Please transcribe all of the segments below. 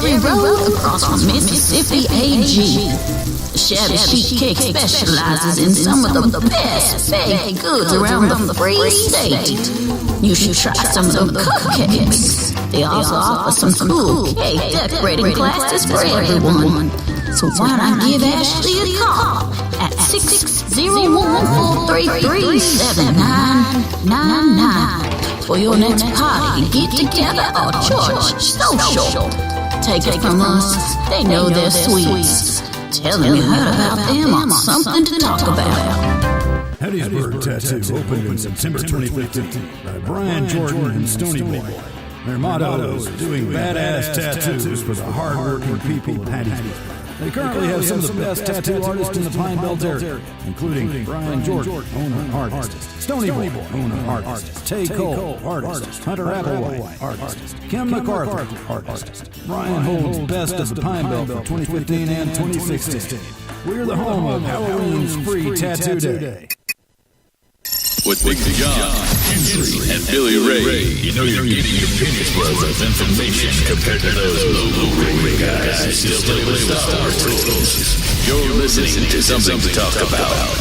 Cherry Road across from Mississippi AG. Shabby Chic Cake specializes in some of the best baked goods around the free state. You should try some of the cupcakes. They also offer some cool cake decorating classes for everyone. So why not give Ashley a call at 601-433-7999 for your next party, get together, or church social. Take it from us, they know their sweets. Tell them you heard about them on Something to Talk About. Hattiesburg Tattoo opened in September 2015 by Brian Jordan and Stony Boy. Their motto is doing badass tattoos for the hard-working people of Hattiesburg. They currently have some of the best tattoo artists in the Pine Belt area, including Brian Jordan, owner, artist, Stony Boy, owner, artist, Tay Cole, artist, Hunter Applewhite, artist, Kim MacArthur, artist. Brian holds Best of the Pine Belt for 2015 and 2016. We're the home of Halloween's free Tattoo Day. With Big John, Henry, and Billy Ray, you know you're getting your Penis Brothers information compared to those low-rate guys who still play with Star Wars tools. You're listening to Something to Talk About.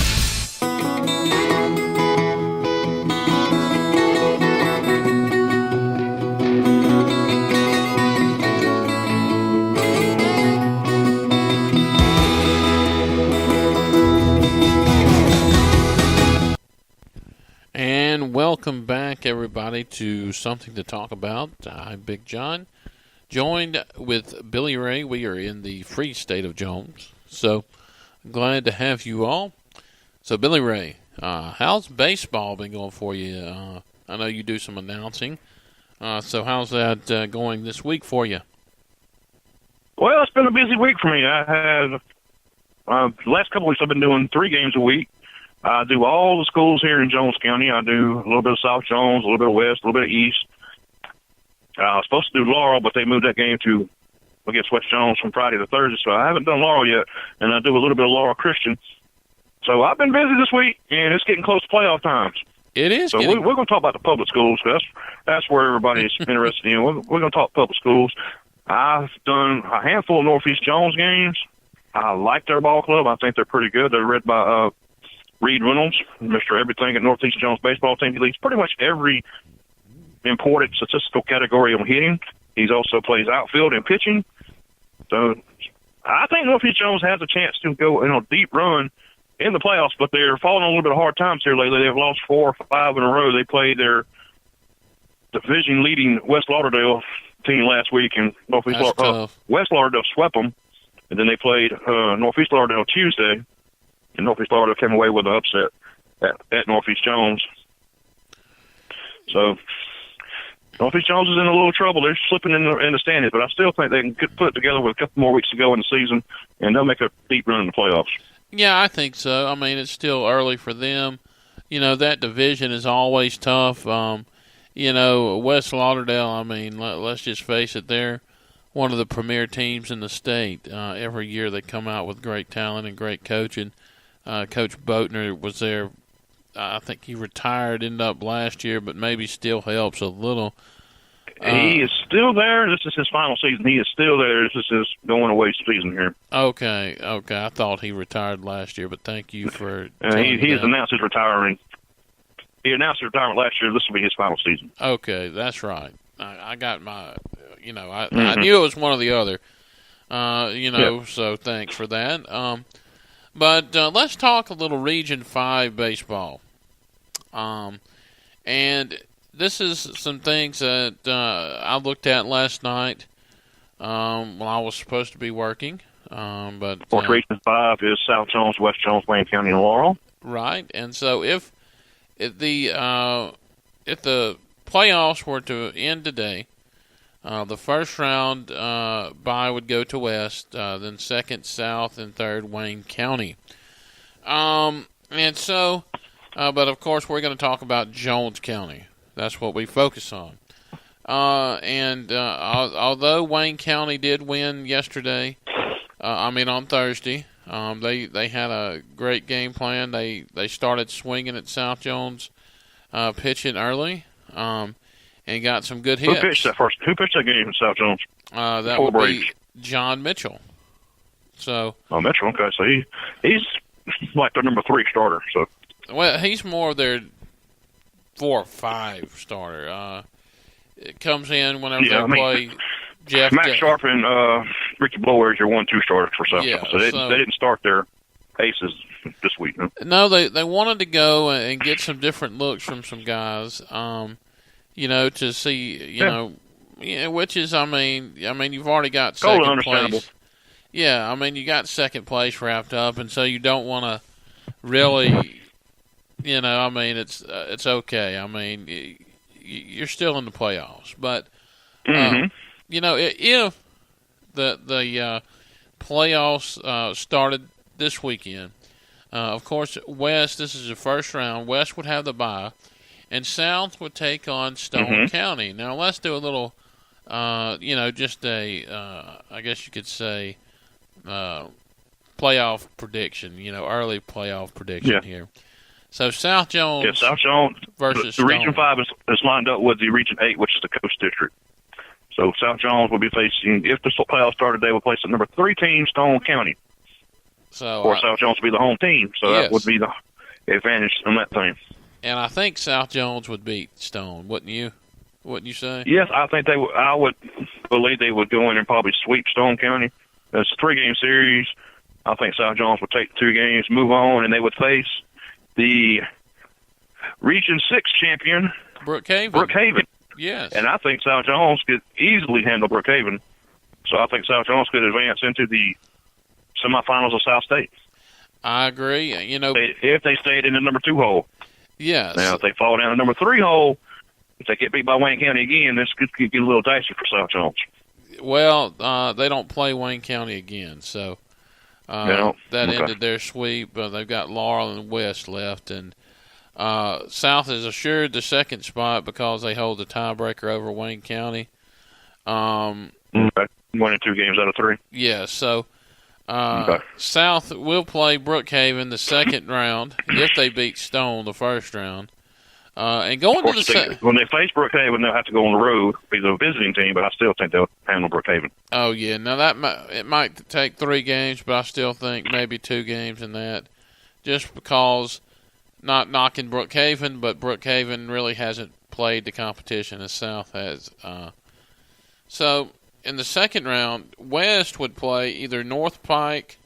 And welcome back, everybody, to Something to Talk About. I'm Big John, joined with Billy Ray. We are in the free state of Jones, so glad to have you all. So, Billy Ray, how's baseball been going for you? I know you do some announcing, so how's that going this week for you? Well, it's been a busy week for me. I had the last couple of weeks I've been doing 3 games a week. I do all the schools here in Jones County. I do a little bit of South Jones, a little bit of West, a little bit of East. I was supposed to do Laurel, but they moved that game to against West Jones from Friday to Thursday, so I haven't done Laurel yet, and I do a little bit of Laurel Christian. So I've been busy this week, and it's getting close to playoff times. It is. So we're going to talk about the public schools, because that's where everybody's interested in. We're going to talk public schools. I've done a handful of Northeast Jones games. I like their ball club. I think they're pretty good. They're led by Reed Reynolds, Mr. Everything at Northeast Jones baseball team. He leads pretty much every important statistical category on hitting. He also plays outfield and pitching. So I think Northeast Jones has a chance to go in a deep run in the playoffs, but they're falling on a little bit of hard times here lately. They've lost 4 or 5 in a row. They played their division-leading West Lauderdale team last week, and West Lauderdale swept them, and then they played Northeast Lauderdale Tuesday. And Northeast Lauderdale came away with an upset at Northeast Jones. So Northeast Jones is in a little trouble. They're slipping in the standings, but I still think they can put it together with a couple more weeks to go in the season, and they'll make a deep run in the playoffs. Yeah, I think so. I mean, it's still early for them. You know, that division is always tough. You know, West Lauderdale, I mean, let's just face it, they're one of the premier teams in the state. Every year they come out with great talent and great coaching. Coach Boatner was there. I think he retired, ended up last year, but maybe still helps a little. He is still there. This is his final season. He is still there. This is his going away season here. Okay. I thought he retired last year, but thank you for he has announced his retiring. He announced his retirement last year. This will be his final season. Okay, that's right. I got my, I knew it was one or the other. So thanks for that. But let's talk a little Region 5 baseball. And this is some things that I looked at last night while I was supposed to be working. But of course, Region 5 is South Jones, West Jones, Wayne County, and Laurel. Right. And so if the playoffs were to end today, the first round bye would go to West, then second South, and third Wayne County. And so, but of course we're going to talk about Jones County. That's what we focus on. Although Wayne County did win yesterday, on Thursday, they had a great game plan. They started swinging at South Jones, pitching early. And got some good hits. Who pitched that game in South Jones? That Full would break. be John Mitchell. So, Mitchell. Okay, so he's like their number 3 starter. So well, he's more of their 4 or 5 starter. It comes in whenever they play Jeff. Matt Sharp and Ricky Blower is your 1-2 starters for South Jones. So they didn't start their aces this week. Huh? No, they wanted to go and get some different looks from some guys. To see, which is, I mean, you've already got second place. Yeah, I mean, you got second place wrapped up, and so you don't want to really, it's okay. I mean, you're still in the playoffs, but if the playoffs started this weekend, of course, West. This is the first round. West would have the bye, and South would take on Stone County. Now, let's do a little, just a, I guess you could say, playoff prediction. Early playoff prediction here. So South Jones. Yeah, South Jones versus the Region Stone. 5 is lined up with the Region 8, which is the Coast District. So South Jones will be facing, if the playoffs started, they would place the number 3 team, Stone County. So or South Jones would be the home team. So yes. that would be the advantage on that thing. And I think South Jones would beat Stone, wouldn't you? Wouldn't you say? Yes, I think they would. I would believe they would go in and probably sweep Stone County. It's a 3-game series. I think South Jones would take 2 games, move on, and they would face the Region 6 champion, Brookhaven. Yes. And I think South Jones could easily handle Brookhaven. So I think South Jones could advance into the semifinals of South State. I agree. If they stayed in the number 2 hole. Yes. Now, if they fall down the number 3 hole, if they get beat by Wayne County again, this could get a little dicey for South Jones. Well, they don't play Wayne County again, so ended their sweep. They've got Laurel and West left, and South is assured the second spot because they hold the tiebreaker over Wayne County. 1 and 2 games out of 3. Yeah, so South will play Brookhaven the second round if they beat Stone the first round. And going to the when they face Brookhaven, they'll have to go on the road, be the visiting team, but I still think they'll handle Brookhaven. Oh yeah, now it might take 3 games, but I still think maybe 2 games in that, just because not knocking Brookhaven, but Brookhaven really hasn't played the competition as South has. So in the second round, West would play either North Pike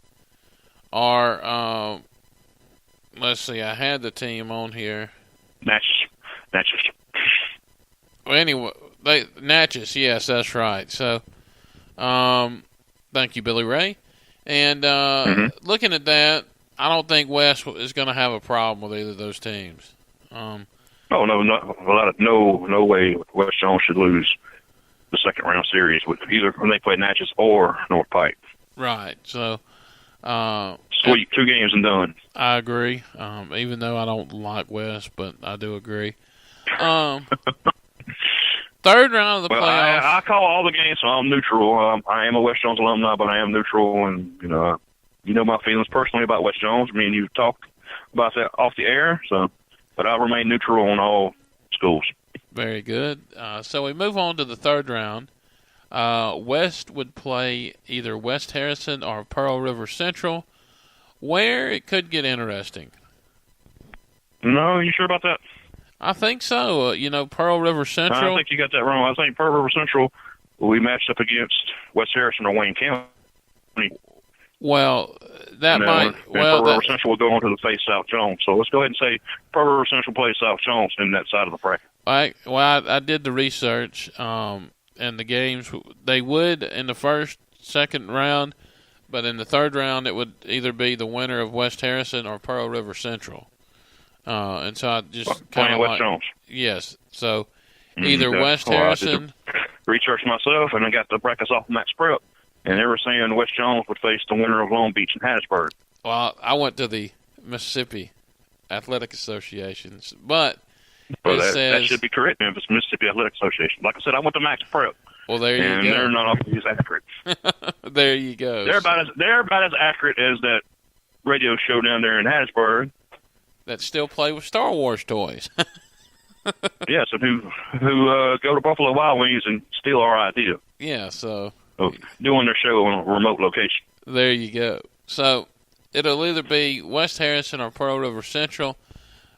or let's see, I had the team on here. Natchez. Well, anyway, Natchez, yes, that's right. So, thank you, Billy Ray. And looking at that, I don't think West is going to have a problem with either of those teams. No way West Jones should lose the second round series with either when they play Natchez or North Pike. Right. So, sweep 2 games and done. I agree. Even though I don't like West, but I do agree. Third round of the playoffs. I call all the games, so I'm neutral. I am a West Jones alumni, but I am neutral, and you know my feelings personally about West Jones. Me and you talked about that off the air, but I remain neutral on all schools. Very good. So we move on to the third round. West would play either West Harrison or Pearl River Central, where it could get interesting. No, you sure about that? I think so. Pearl River Central. I think you got that wrong. I think Pearl River Central will be matched up against West Harrison or Wayne County. Well, that might. Pearl River Central will go on to the face South Jones. So let's go ahead and say Pearl River Central plays South Jones in that side of the bracket. I did the research, and the games they would in the first, second round, but in the third round it would either be the winner of West Harrison or Pearl River Central. And so I just kind of West Jones. Yes. So either West Harrison. I did the research myself, and I got the brackets off Max Prep, and they were saying West Jones would face the winner of Long Beach and Hattiesburg. Well, I went to the Mississippi Athletic Associations, but that should be correct. If it's Mississippi Athletic Association, like I said, I went to Max Prep. Well, there you go. And they're not always accurate. There you go. They're about as accurate as that radio show down there in Hattiesburg. That still play with Star Wars toys. Yes, and who go to Buffalo Wild Wings and steal our idea. Yeah, so doing their show on a remote location. There you go. So it'll either be West Harrison or Pearl River Central.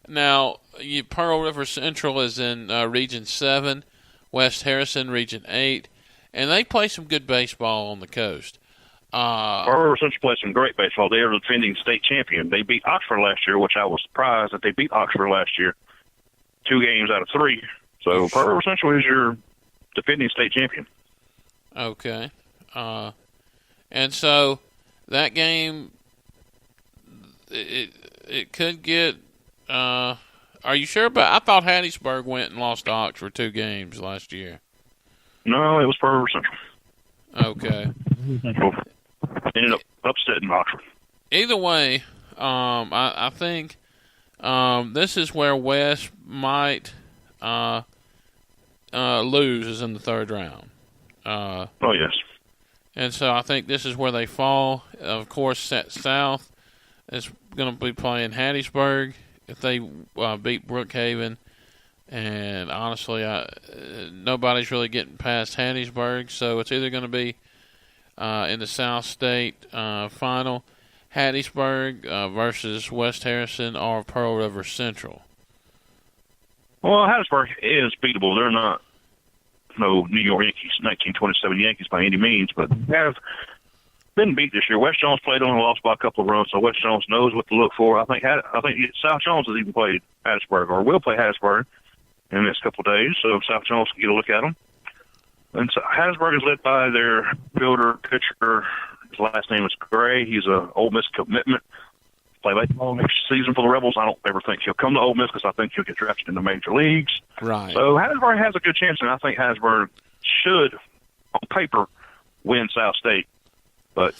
Now, Pearl River Central is in Region 7, West Harrison Region 8, and they play some good baseball on the coast. Pearl River Central plays some great baseball. They are the defending state champion. They beat Oxford last year, which I was surprised that they beat Oxford last year, 2 games out of 3. So Pearl River Central is your defending state champion. Okay. And so that game, it could get. Are you sure about? I thought Hattiesburg went and lost to Oxford 2 games last year. No, it was Pearl River Central. Okay. Ended up upsetting Oxford. Either way, I think this is where West might lose, is in the 3rd round. Oh, yes. And so I think this is where they fall. Of course, South is going to be playing Hattiesburg if they beat Brookhaven. And honestly, nobody's really getting past Hattiesburg. So it's either going to be in the South State final, Hattiesburg versus West Harrison or Pearl River Central. Well, Hattiesburg is beatable. They're not no New York Yankees, 1927 Yankees by any means, but they have been beat this year. West Jones played on and lost by a couple of runs, so West Jones knows what to look for. I think South Jones has even played Hattiesburg, or will play Hattiesburg in the next couple of days, so South Jones can get a look at them. And so Hattiesburg is led by their fielder, pitcher. His last name is Gray. He's an Ole Miss commitment. Play baseball next season for the Rebels. I don't ever think he'll come to Ole Miss because I think he'll get drafted in the major leagues. Right. So Hattiesburg has a good chance, and I think Hattiesburg should, on paper, win South State. But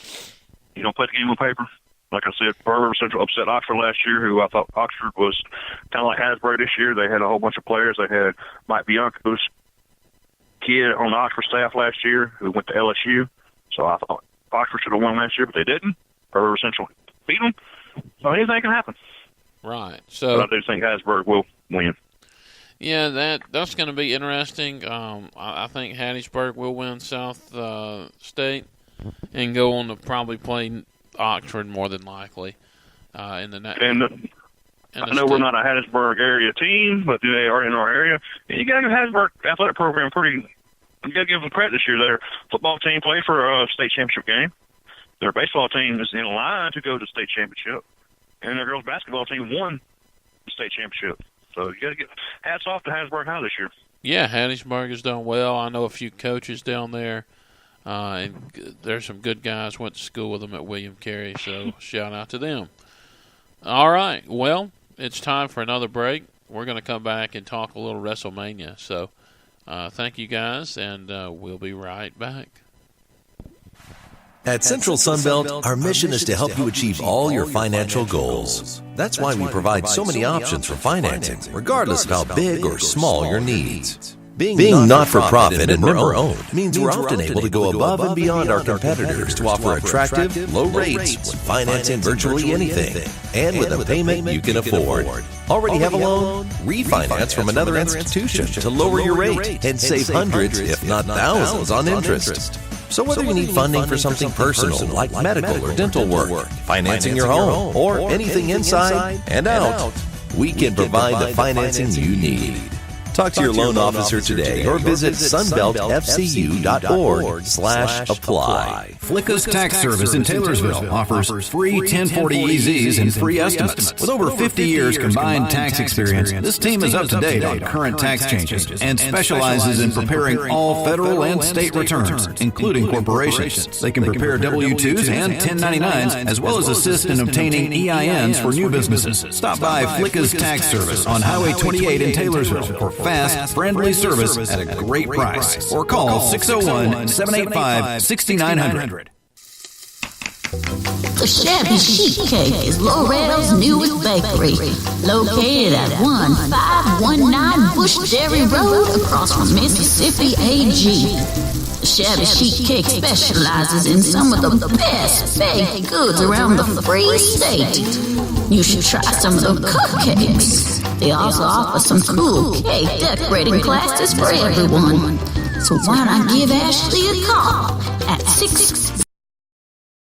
you don't play the game on paper. Like I said, Pearl River Central upset Oxford last year, who I thought Oxford was kind of like Hattiesburg this year. They had a whole bunch of players. They had Mike Bianco's kid on the Oxford staff last year who went to LSU. So I thought Oxford should have won last year, but they didn't. Pearl River Central beat them. So anything can happen. Right. So but I do think Hattiesburg will win. Yeah, that's going to be interesting. I think Hattiesburg will win South State and go on to probably play Oxford more than likely in the next. And I know we're not a Hattiesburg area team, but they are in our area. And you got to give Hattiesburg athletic program you got to give them credit this year. Their football team played for a state championship game. Their baseball team is in line to go to the state championship. And their girls basketball team won the state championship. So you got to get hats off to Hattiesburg High this year. Yeah, Hattiesburg has done well. I know a few coaches down there. And there's some good guys. Went to school with them at William Carey, so shout out to them. All right, well, it's time for another break. We're going to come back and talk a little WrestleMania. So thank you guys, and we'll be right back. At Central Sunbelt, our mission is to help you achieve all your financial goals. That's why we provide so many options for financing, regardless of how big or small your needs. Being not-for-profit and member-owned means we're often able to go above and beyond our competitors to offer attractive, low rates when financing virtually anything, and with a payment you can afford. Already have a loan? Refinance from another institution to lower your rate and save hundreds, if not thousands, on interest. So whether you need funding for something personal like medical or dental work, financing your home, or anything inside and out, we can provide the financing you need. Talk to your loan officer today or visit sunbeltfcu.org/apply. Flicka's Tax Service in Taylorsville offers free 1040 EZs and free estimates. With over 50 years combined tax experience, this team is up to date on current tax changes and specializes in preparing all federal and state returns, including corporations. They can prepare W-2s and 1099s, as well as assist in obtaining EINs for new businesses. Stop by Flicka's Tax Service on Highway 28 in Taylorsville for fast, friendly service at a great price. Or call 601-785-6900. The Shabby Sheet Cake is Laurel's newest bakery, located at 1519 Bush Dairy Road across from Mississippi AG. The Shabby Sheet Cake specializes in some of the best baked goods around the free state. You should try some of the cupcakes. They also offer some cool cake decorating classes for everyone. So why not give Ashley a call at 6